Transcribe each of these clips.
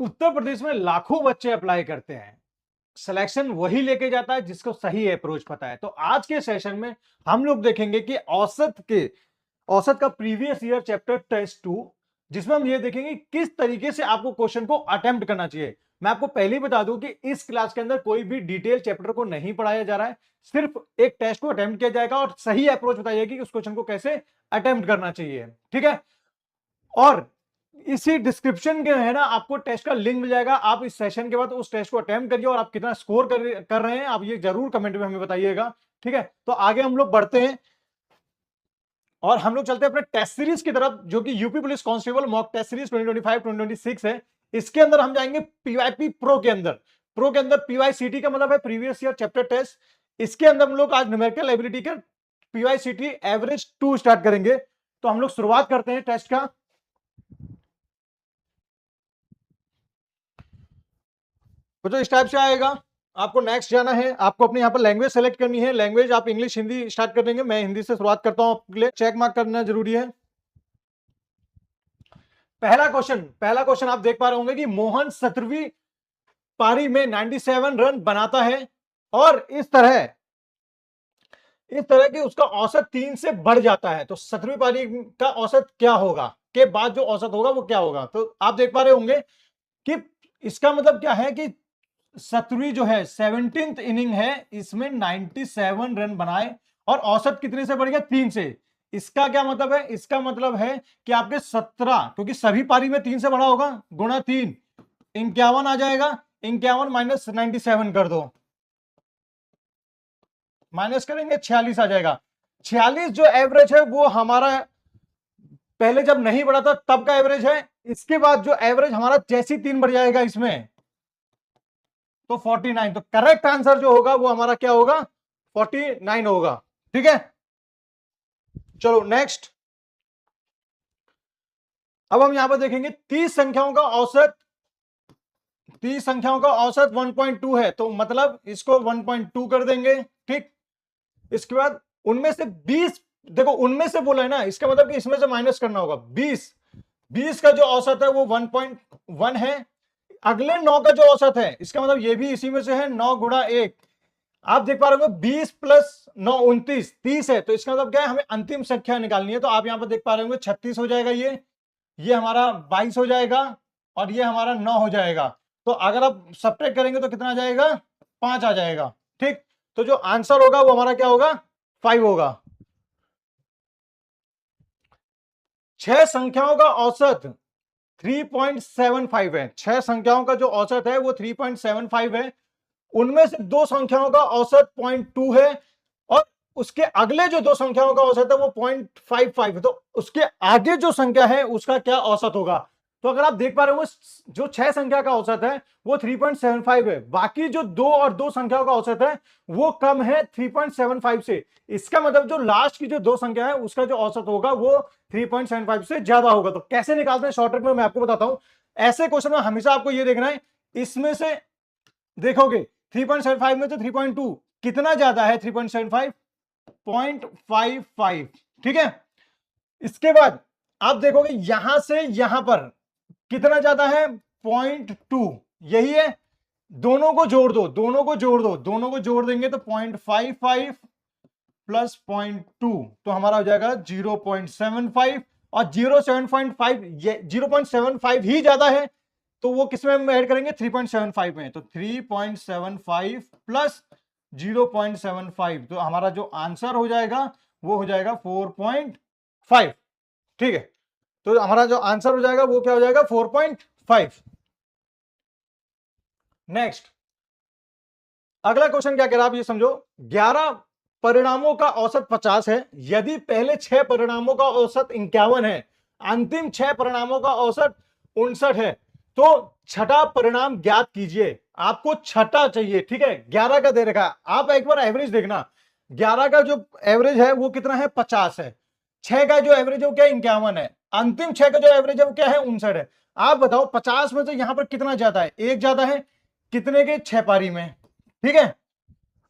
उत्तर प्रदेश में लाखों बच्चे अप्लाई करते हैं, सिलेक्शन वही लेके जाता है जिसको सही अप्रोच पता है। तो आज के सेशन में हम लोग देखेंगे कि औसत का प्रीवियस ईयर चैप्टर टेस्ट 2, जिसमें हम ये देखेंगे किस तरीके से आपको क्वेश्चन को अटेम्प्ट करना चाहिए। मैं आपको पहले ही बता दूं कि इस क्लास के अंदर कोई भी डिटेल चैप्टर को नहीं पढ़ाया जा रहा है, सिर्फ एक टेस्ट को अटेम्प्ट किया जाएगा और सही अप्रोच बताई जाएगी कि उस क्वेश्चन को कैसे अटेम्प्ट करना चाहिए। ठीक है, और इसी डिस्क्रिप्शन के है ना आपको टेस्ट का लिंक मिल जाएगा। आप इस सेशन के बाद उस टेस्ट को अटेम्प्ट करिए और आप कितना स्कोर कर रहे हैं आप ये जरूर कमेंट में हमें बताइएगा। ठीक है, तो आगे हम लोग बढ़ते हैं और हम लोग चलते हैं अपने टेस्ट सीरीज की तरफ, जो कि UP police constable mock test series 2025-2026 है। इसके अंदर हम जाएंगे पीवाईपी प्रो के अंदर। प्रो के अंदर पीवाईसीटी का मतलब है प्रीवियस ईयर चैप्टर टेस्ट। इसके अंदर हम लोग आज न्यूमेरिकल एबिलिटी का पीवाईसीटी एवरेज 2 स्टार्ट करेंगे। तो हम लोग शुरुआत करते हैं टेस्ट का। कुछ इस टाइप से आएगा। आपको नेक्स्ट जाना है, आपको अपने यहाँ पर लैंग्वेज सेलेक्ट करनी है। लैंग्वेज आप इंग्लिश हिंदी स्टार्ट कर देंगे। मैं हिंदी से शुरुआत करता हूं, आपके लिए चेक मार्क करना जरूरी है। पहला क्वेश्चन आप देख पा रहे होंगे कि मोहन 17वीं पारी में 97 रन बनाता है और इस तरह कि उसका औसत 3 से बढ़ जाता है। तो 17वीं पारी का औसत क्या होगा, के बाद जो औसत होगा वो क्या होगा। तो आप देख पा रहे होंगे कि इसका मतलब क्या है कि 17वीं जो है 17th इनिंग है, इसमें 97 रन बनाए और औसत कितने से बढ़ गया, 3 से। इसका क्या मतलब है, इसका मतलब है कि आपके 17, क्योंकि सभी पारी में 3 से बढ़ा होगा, गुणा 3, 51 आ जाएगा। 51 माइनस 97 कर दो, माइनस करेंगे 46 आ जाएगा। 46 जो एवरेज है वो हमारा पहले जब नहीं बढ़ा था तब का एवरेज है। इसके बाद जो एवरेज हमारा जैसी 3 बढ़ जाएगा इसमें तो 49। तो करेक्ट आंसर जो होगा वो हमारा क्या होगा, 49 होगा। ठीक है, चलो नेक्स्ट। अब हम यहां पर देखेंगे 30 संख्याओं का औसत 1.2 है, तो मतलब इसको 1.2 कर देंगे। ठीक, इसके बाद उनमें से 20, देखो उनमें से बोला है ना, इसका मतलब कि इसमें से माइनस करना होगा। 20 का जो औसत है वो 1.1 है। अगले 9 का जो औसत है, इसका मतलब ये भी इसी में से है, 9 गुणा 1। आप देख पा रहे हो 20 प्लस 9 29, 30 है। तो इसका मतलब क्या है, हमें अंतिम संख्या निकालनी है। तो आप यहां पर देख पा रहे होंगे 36 हो जाएगा, ये हमारा 22 हो जाएगा और ये हमारा 9 हो जाएगा। तो अगर आप सब्ट्रैक्ट करेंगे तो कितना आ जाएगा, 5 आ जाएगा। ठीक, तो जो आंसर होगा वो हमारा क्या होगा, 5 होगा। 6 संख्याओं का औसत 3.75 है। 6 संख्याओं का जो औसत है वो 3.75 है। उनमें से 2 संख्याओं का औसत 0.2 है और उसके अगले जो 2 संख्याओं का औसत है वो 0.55 है। तो उसके आगे जो संख्या है उसका क्या औसत होगा। तो अगर आप देख पा रहे हो जो 6 संख्या का औसत है वो 3.75 है, बाकी जो 2 और 2 संख्याओं का औसत है वो कम है 3.75 से। इसका मतलब जो लास्ट की जो 2 संख्या है उसका जो औसत होगा वो 3.75 से ज्यादा होगा। तो कैसे निकालते हैं शॉर्ट ट्रिक में मैं आपको बताता हूं। ऐसे क्वेश्चन में हमेशा आपको ये देखना है, इसमें से देखोगे 3.75 में तो 3.2 कितना ज्यादा है, 3.75 0.55। ठीक है, इसके बाद आप देखोगे यहां से यहां पर कितना ज्यादा है, 0.2, यही है। दोनों को जोड़ दो, दोनों को जोड़ देंगे तो 0.55 प्लस 0.2 तो हमारा हो जाएगा 0.75। और 0.75 ही ज्यादा है तो वो किसमें हम ऐड करेंगे, 3.75 में। तो 3.75 प्लस 0.75 तो हमारा जो आंसर हो जाएगा वो हो जाएगा 4.5। ठीक है, तो हमारा जो आंसर हो जाएगा वो क्या हो जाएगा, 4.5। नेक्स्ट, अगला क्वेश्चन क्या कह रहा है आप ये समझो। 11 परिणामों का औसत 50 है, यदि पहले 6 परिणामों का औसत 51 है, अंतिम 6 परिणामों का औसत 59 है, तो छठा परिणाम ज्ञात कीजिए। आपको छठा चाहिए। ठीक है, 11 का दे रखा है, आप एक बार एवरेज देखना। 11 का जो एवरेज है वो कितना है, 50 है। 6 का जो एवरेज है वो क्या है, 51 है। अंतिम 6 का जो एवरेज है वो क्या है, 59 है। आप बताओ 50 में से यहां पर कितना ज्यादा है, एक ज्यादा है, कितने के, 6 पारी में। ठीक है,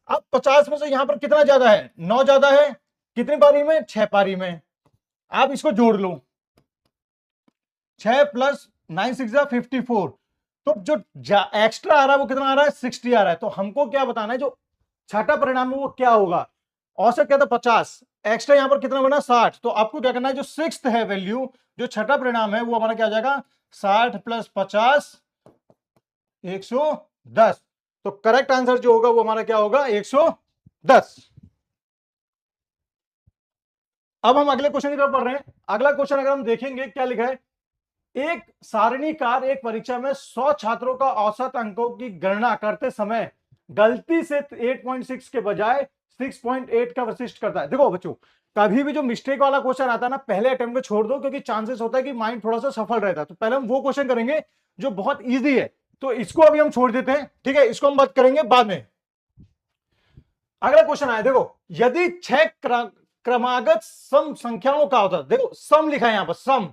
अब 50 में से यहां पर कितना ज्यादा है, 9 ज्यादा है, कितनी पारी में, 6 पारी में। आप इसको जोड़ लो, 6 प्लस 9 6 54, तो जो एक्स्ट्रा आ रहा है वो कितना आ रहा है, 60 आ रहा है। तो हमको क्या बताना है, जो छठा परिणाम है वो क्या होगा। औसत क्या था 50, एक्स्ट्रा यहां पर कितना बना 60। तो आपको क्या करना है, जो सिक्स्थ है वैल्यू, जो छठा परिणाम है वो हमारा क्या आ जाएगा, 60 + 50 110। तो करेक्ट आंसर जो होगा वो हमारा क्या होगा, 110। अब हम अगले क्वेश्चन की तरफ बढ़ रहे हैं। अगला क्वेश्चन अगर हम देखेंगे क्या लिखा है, एक सारणीकार एक परीक्षा में 100 छात्रों का औसत अंकों की गणना करते समय गलती से 8.6 के बजाय 6.8 का वशिष्ठ करता है। देखो बच्चों, कभी भी जो मिस्टेक वाला क्वेश्चन आता है ना, पहले अटेम्प्ट में छोड़ दो, क्योंकि चांसेस होता है कि माइंड थोड़ा सा सफल रहता है। तो पहले हम वो क्वेश्चन करेंगे जो बहुत ईजी है, तो इसको अभी हम छोड़ देते हैं, ठीक है, इसको हम बात करेंगे बाद में। अगला क्वेश्चन आया, देखो, यदि 6 क्रमागत सम संख्याओं का होता है, देखो सम लिखा है यहां पर, सम।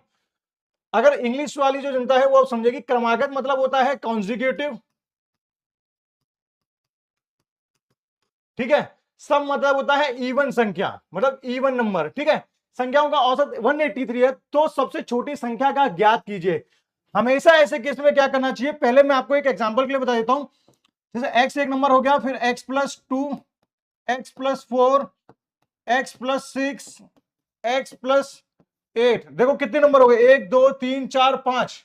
अगर इंग्लिश वाली जो जनता है वो समझेगी, क्रमागत मतलब होता है कॉन्जिक्यूटिव, ठीक है। सम मतलब होता है इवन संख्या, मतलब इवन नंबर, ठीक है। संख्याओं का औसत 183 है, तो सबसे छोटी संख्या का ज्ञात कीजिए। हमेशा ऐसे केस में क्या करना चाहिए, पहले मैं आपको एक एग्जांपल के लिए बता देता हूं। जैसे x एक नंबर हो गया, फिर x + 2, x + 4, x + 6, x + 8। देखो कितने नंबर हो गए, 1 2 3 4 5,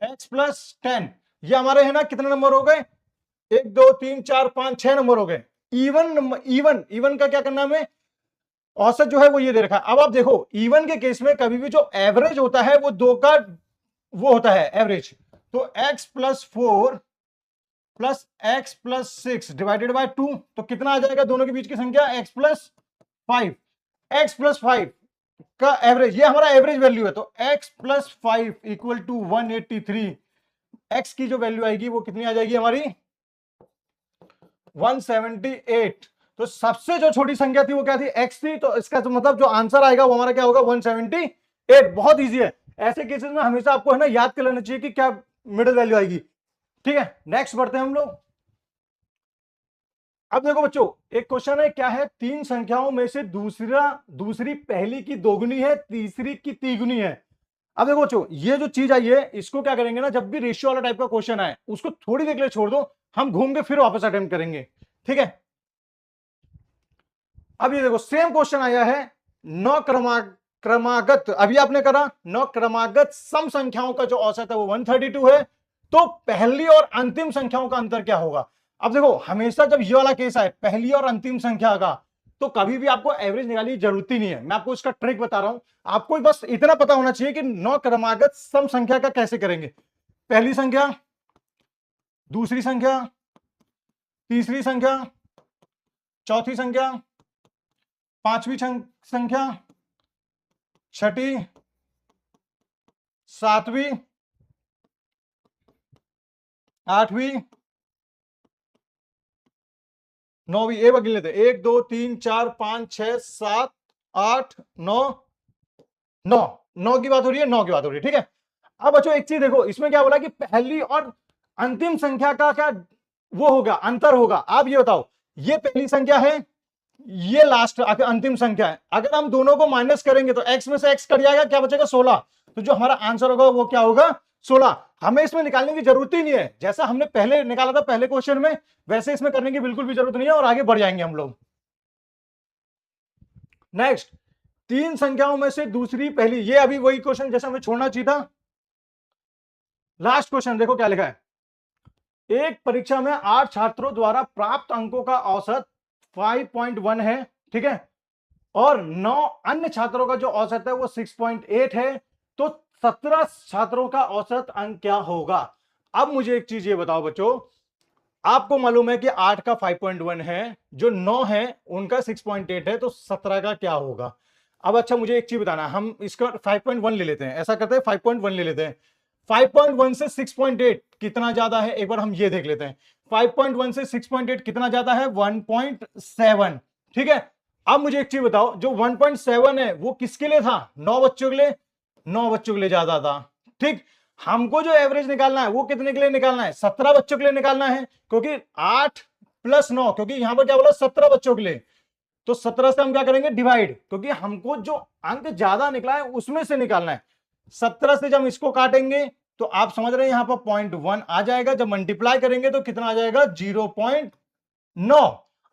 x + 10। ये हमारे है ना, कितने नंबर हो गए, 1 2 3 4 5 6 नंबर हो गए। इवन नंबर, इवन इवन का क्या करना है हमें, औसत जो है वो ये दे रखा है। अब आप देखो, इवन के केस में कभी भी जो एवरेज होता है वो 2 का वो होता है एवरेज। तो x + 4 + x + 6 डिवाइडेड बाय 2, तो कितना आ जाएगा दोनों के बीच की संख्या, x + 5। x + 5 का एवरेज, ये हमारा एवरेज वैल्यू है। तो x + 5 = 183। x की जो वैल्यू आएगी वो कितनी आ जाएगी हमारी, 178। तो सबसे जो छोटी संख्या थी वो क्या थी, x थी। तो इसका तो मतलब जो आंसर आएगा वो हमारा क्या होगा, 178। बहुत इजी है। ऐसे केसेस में हमेशा आपको है ना याद कर लेना चाहिए कि क्या मिडिल वैल्यू आएगी, ठीक है। नेक्स्ट बढ़ते हैं हम लोग। अब देखो बच्चों, एक क्वेश्चन है, क्या है, तीन संख्याओं में से दूसरी पहली की दोगुनी है, तीसरी की तिगुनी है। अब देखो बच्चों, ये जो चीज आई है इसको क्या करेंगे ना, जब भी रेशियो वाला टाइप का क्वेश्चन आए उसको थोड़ी देर के लिए छोड़ दो, हम घूम के फिर वापस अटेम्प्ट करेंगे, ठीक है। अब ये देखो, सेम क्वेश्चन आया है, नौ क्रमागत, अभी आपने करा, नौ क्रमागत सम संख्याओं का जो औसत है वो 132 है, तो पहली और अंतिम संख्याओं का अंतर क्या होगा। अब देखो, हमेशा जब ये वाला केस आए पहली और अंतिम संख्या का, तो कभी भी आपको एवरेज निकालने की जरूरत ही नहीं है। मैं आपको इसका ट्रिक बता रहा हूं, आपको बस इतना पता होना चाहिए कि नौ क्रमागत सम संख्या का कैसे करेंगे। पहली संख्या, दूसरी संख्या, तीसरी संख्या, चौथी संख्या, पांचवी संख्या, छठी, सातवीं, आठवीं, नौवीं। ये गिन लेते, 1 2 3 4 5 6 7 8 9, 9 9 की बात हो रही है, 9 की बात हो रही है, ठीक है। अब बच्चों एक चीज देखो, इसमें क्या बोला कि पहली और अंतिम संख्या का क्या वो होगा, अंतर होगा। आप ये बताओ, ये पहली संख्या है, ये लास्ट अंतिम संख्या है। अगर हम दोनों को माइनस करेंगे तो x में से x कट जाएगा, क्या बचेगा, 16। तो जो हमारा आंसर होगा वो क्या होगा, 16। हमें इसमें निकालने की जरूरत ही नहीं है, जैसा हमने पहले निकाला था पहले क्वेश्चन में, वैसे इसमें करने की बिल्कुल भी जरूरत नहीं है, और आगे बढ़ जाएंगे हम लोग। नेक्स्ट, तीन संख्याओं में से दूसरी पहली, ये अभी वही क्वेश्चन जैसा हमें छोड़ना चाहिए था। लास्ट क्वेश्चन देखो क्या लिखा है, एक परीक्षा में 8 छात्रों द्वारा प्राप्त अंकों का औसत 5.1 है, ठीक है, और 9 अन्य छात्रों का जो औसत है वो 6.8 है, तो 17 छात्रों का औसत अंक क्या होगा। अब मुझे एक चीज ये बताओ बच्चों, आपको मालूम है कि 8 का 5.1 है, जो 9 है उनका 6.8 है, तो 17 का क्या होगा। अब अच्छा मुझे एक चीज बताना, हम इसका 5.1 ले लेते हैं, ऐसा करते हैं 5.1 ले लेते हैं। 5.1 से 6.8 कितना ज्यादा है, एक बार हम ये देख लेते हैं। 5.1 से 6.8 कितना ज्यादा है, 1.7, ठीक है। अब मुझे एक चीज बताओ, जो 1.7 है वो किसके लिए था, 9 बच्चों के लिए, 9 बच्चों के लिए ज्यादा था, ठीक। हमको जो एवरेज निकालना है वो कितने के लिए निकालना है, 17 बच्चों के लिए निकालना है, क्योंकि 8 + 9, क्योंकि यहां पर क्या बोला 17 बच्चों के लिए, तो 17 से हम क्या करेंगे डिवाइड, क्योंकि हमको जो अंक ज्यादा निकला है उसमें से निकालना है। 17 से जब हम इसको काटेंगे तो आप समझ रहे हैं यहां पर 0.1 आ जाएगा, जब मल्टीप्लाई करेंगे तो कितना आ जाएगा 0.9।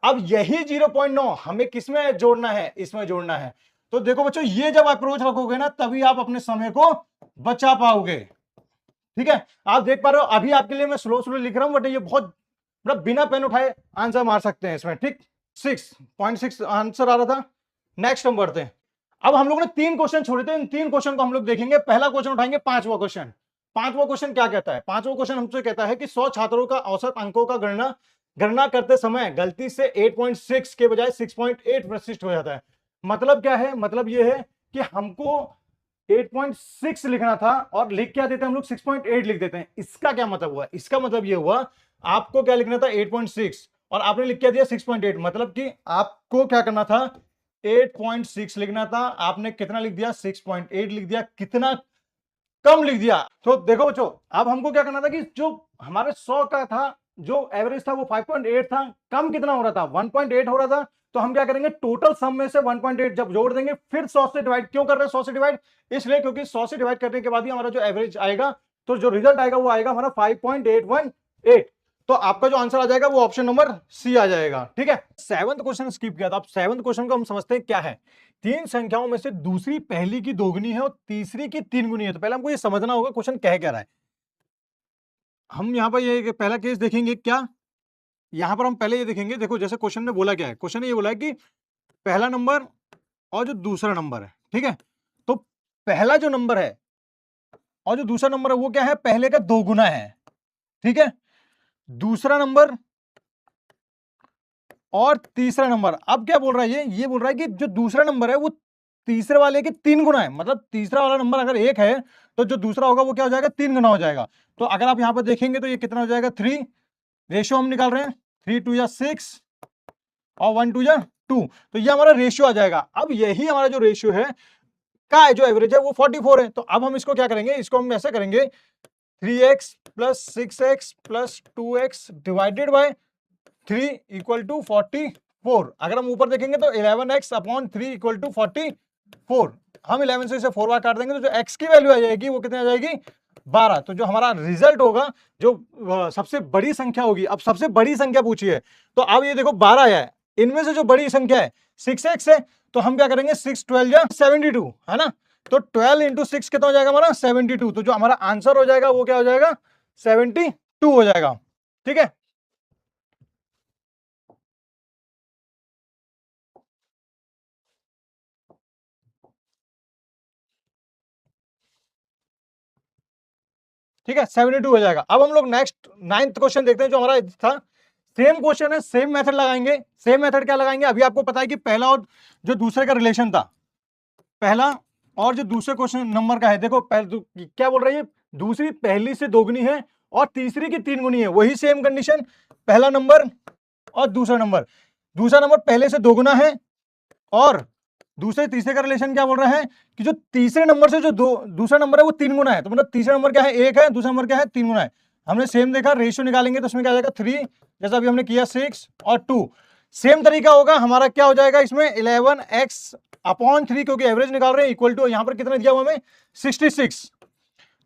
अब यही 0.9 हमें किसमें जोड़ना है, इसमें जोड़ना है। तो देखो बच्चों, ये जब अप्रोच रखोगे ना तभी आप अपने समय को बचा पाओगे। ठीक है, आप देख पा रहे हो अभी आपके लिए मैं स्लो स्लो लिख रहा हूं, बट ये बहुत मतलब बिना पेन उठाए आंसर मार सकते हैं इसमें। ठीक, 6.6 आंसर आ रहा था। नेक्स्ट हम बढ़ते हैं। अब हम लोगों ने 3 क्वेश्चन छोड़े थे, इन 3 क्वेश्चन को हम लोग देखेंगे। पहला क्वेश्चन उठाएंगे, 5वां क्वेश्चन। 5वां क्वेश्चन क्या कहता है? 5वां क्वेश्चन हमसे कहता है कि 100 छात्रों का औसत अंकों का गणना करते समय गलती से 8.6 के बजाय 6.8 प्रशिष्ट हो जाता है। मतलब क्या है? मतलब ये है कि हमको 8.6 लिखना था और लिख क्या देते हैं हम लोग, 6.8 लिख देते हैं। इसका क्या मतलब हुआ? इसका मतलब ये हुआ आपको क्या लिखना था 8.6 और आपने लिख क्या दिया 6.8। मतलब कि आपको क्या करना था 8.6 लिखना था, आपने कितना लिख दिया 6.8 लिख दिया, कितना कम लिख दिया। तो देखो बच्चों, अब हमको क्या करना था कि जो हमारे 100 का था, जो एवरेज था वो 5.8 था, कम कितना हो रहा था 1.8 हो रहा था। तो हम क्या करेंगे, टोटल सम में से 1.8 जब जोड़ देंगे फिर 100 से डिवाइड। क्यों कर रहे हैं 100 से डिवाइड? इसलिए क्योंकि 100 से डिवाइड करने के बाद ही हमारा जो एवरेज आएगा, तो जो रिजल्ट आएगा वो आएगा हमारा 5.818। तो आपका जो आंसर आ जाएगा वो ऑप्शन नंबर सी आ जाएगा। ठीक है, 7वां क्वेश्चन स्किप किया था। अब 7वां क्वेश्चन को हम समझते हैं क्या है। 3 संख्याओं में से दूसरी पहली की दोगुनी है और तीसरी की 3 गुनी है। तो पहले हमको ये समझना होगा क्वेश्चन कह क्या रहा है। हम यहां पर ये पहला केस देखेंगे क्या, यहां पर हम पहले ये देखेंगे। देखो जैसे क्वेश्चन ने बोला क्या है, क्वेश्चन ने ये बोला है कि पहला नंबर और जो दूसरा नंबर है, ठीक है, तो पहला जो नंबर है और जो दूसरा नंबर है वो क्या है, पहले का 2 गुना है। ठीक है, दूसरा नंबर और तीसरा नंबर। अब क्या बोल रहा है ये बोल रहा है कि जो दूसरा नंबर है वो तीसरे वाले के 3 गुना है। मतलब तीसरा वाला नंबर अगर 1 है तो जो दूसरा होगा वो क्या हो जाएगा 3 गुना हो जाएगा। तो अगर आप यहां पर देखेंगे तो ये कितना हो जाएगा 3, रेशियो हम निकाल रहे हैं 3 2 या 6 और 1 2 या 2, तो ये हमारा रेशियो आ जाएगा। अब यही हमारा जो रेशियो है का है, जो एवरेज है वो 44 है। तो अब हम इसको क्या करेंगे, इसको हम ऐसे करेंगे 3x plus 6x plus 2x divided by 3 equal to 44। अगर हम ऊपर देखेंगे तो 11x अपॉन 3 इक्वल टू 44। हम 11 से इसे 4 बार काट देंगे तो जो x की वैल्यू आ जाएगी वो कितनी आ जाएगी 12। तो जो हमारा रिजल्ट होगा, जो सबसे बड़ी संख्या होगी, अब सबसे बड़ी संख्या पूछी है तो अब ये देखो 12 आया है, इनमें से जो बड़ी संख्या है 6x है। तो हम क्या करेंगे 6 12 या 72 है ना, तो 12 इंटू 6 कितना हो जाएगा हमारा 72। तो जो हमारा आंसर हो जाएगा वो क्या हो जाएगा 72 हो जाएगा। ठीक है, ठीक है 72 हो जाएगा। अब हम लोग नेक्स्ट 9th क्वेश्चन देखते हैं जो हमारा था। सेम क्वेश्चन है, सेम मेथड लगाएंगे। सेम मेथड क्या लगाएंगे, अभी आपको पता है कि पहला और जो दूसरे का रिलेशन था, पहला और जो दूसरे क्वेश्चन नंबर का है, देखो क्या बोल रही है, दूसरी पहली से दोगुनी है और तीसरी की 3 गुनी है। वही सेम कंडीशन, पहला नंबर और दूसरा नंबर, दूसरा नंबर पहले से दोगुना है और दूसरे तीसरे का रिलेशन क्या बोल रहा है कि जो तीसरे नंबर से जो दूसरा नंबर है वो 3 गुना है। तो मतलब तीसरा नंबर क्या है 1 है, दूसरा नंबर क्या है 3 गुना है। हमने सेम देखा, रेशियो निकालेंगे तो उसमें क्या आ जाएगा 3, जैसा अभी हमने किया 6 और 2। सेम तरीका होगा हमारा, क्या हो जाएगा इसमें 11x अपॉन 3, क्योंकि एवरेज निकाल रहे हैं, इक्वल टू यहां पर कितना दिया हुआ हमें 66।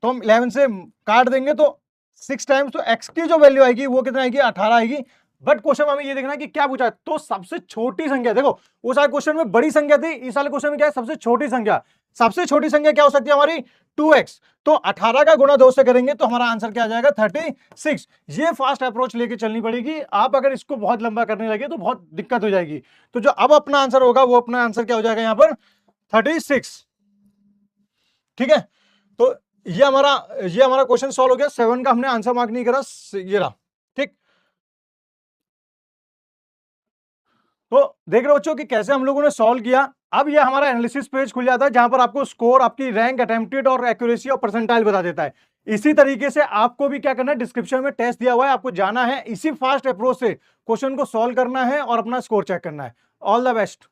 तो हम 11 से काट देंगे तो 6 टाइम्स, तो x की जो वैल्यू आएगी वो कितना आएगी 18 आएगी। बट क्वेश्चन में हमें ये देखना है कि क्या पूछा है, तो सबसे छोटी संख्या। देखो उस वाले क्वेश्चन में बड़ी संख्या थी, इस वाले क्वेश्चन में क्या है सबसे छोटी संख्या। सबसे छोटी संख्या क्या हो सकती है हमारी 2x। तो 18 का गुणा 2 से करेंगे तो हमारा आंसर क्या आ जाएगा 36। ये फास्ट अप्रोच लेके चलनी पड़ेगी, आप अगर इसको बहुत लंबा करने लगे तो बहुत दिक्कत हो जाएगी। तो जो अब अपना आंसर होगा वो अपना आंसर क्या हो जाएगा यहाँ पर 36। ठीक है, तो ये हमारा क्वेश्चन सॉल्व हो गया। 7 का हमने आंसर मार्क नहीं करा, ये रहा। ठीक, तो देख रहे हो बच्चों कि कैसे हम लोगों ने सॉल्व किया। अब ये हमारा एनालिसिस पेज खुल जाता है जहां पर आपको स्कोर, आपकी रैंक, अटेम्प्टेड और एक्यूरेसी और परसेंटाइल बता देता है। इसी तरीके से आपको भी क्या करना है, डिस्क्रिप्शन में टेस्ट दिया हुआ है, आपको जाना है इसी फास्ट अप्रोच से क्वेश्चन को सॉल्व करना है और अपना स्कोर चेक करना है। All the best.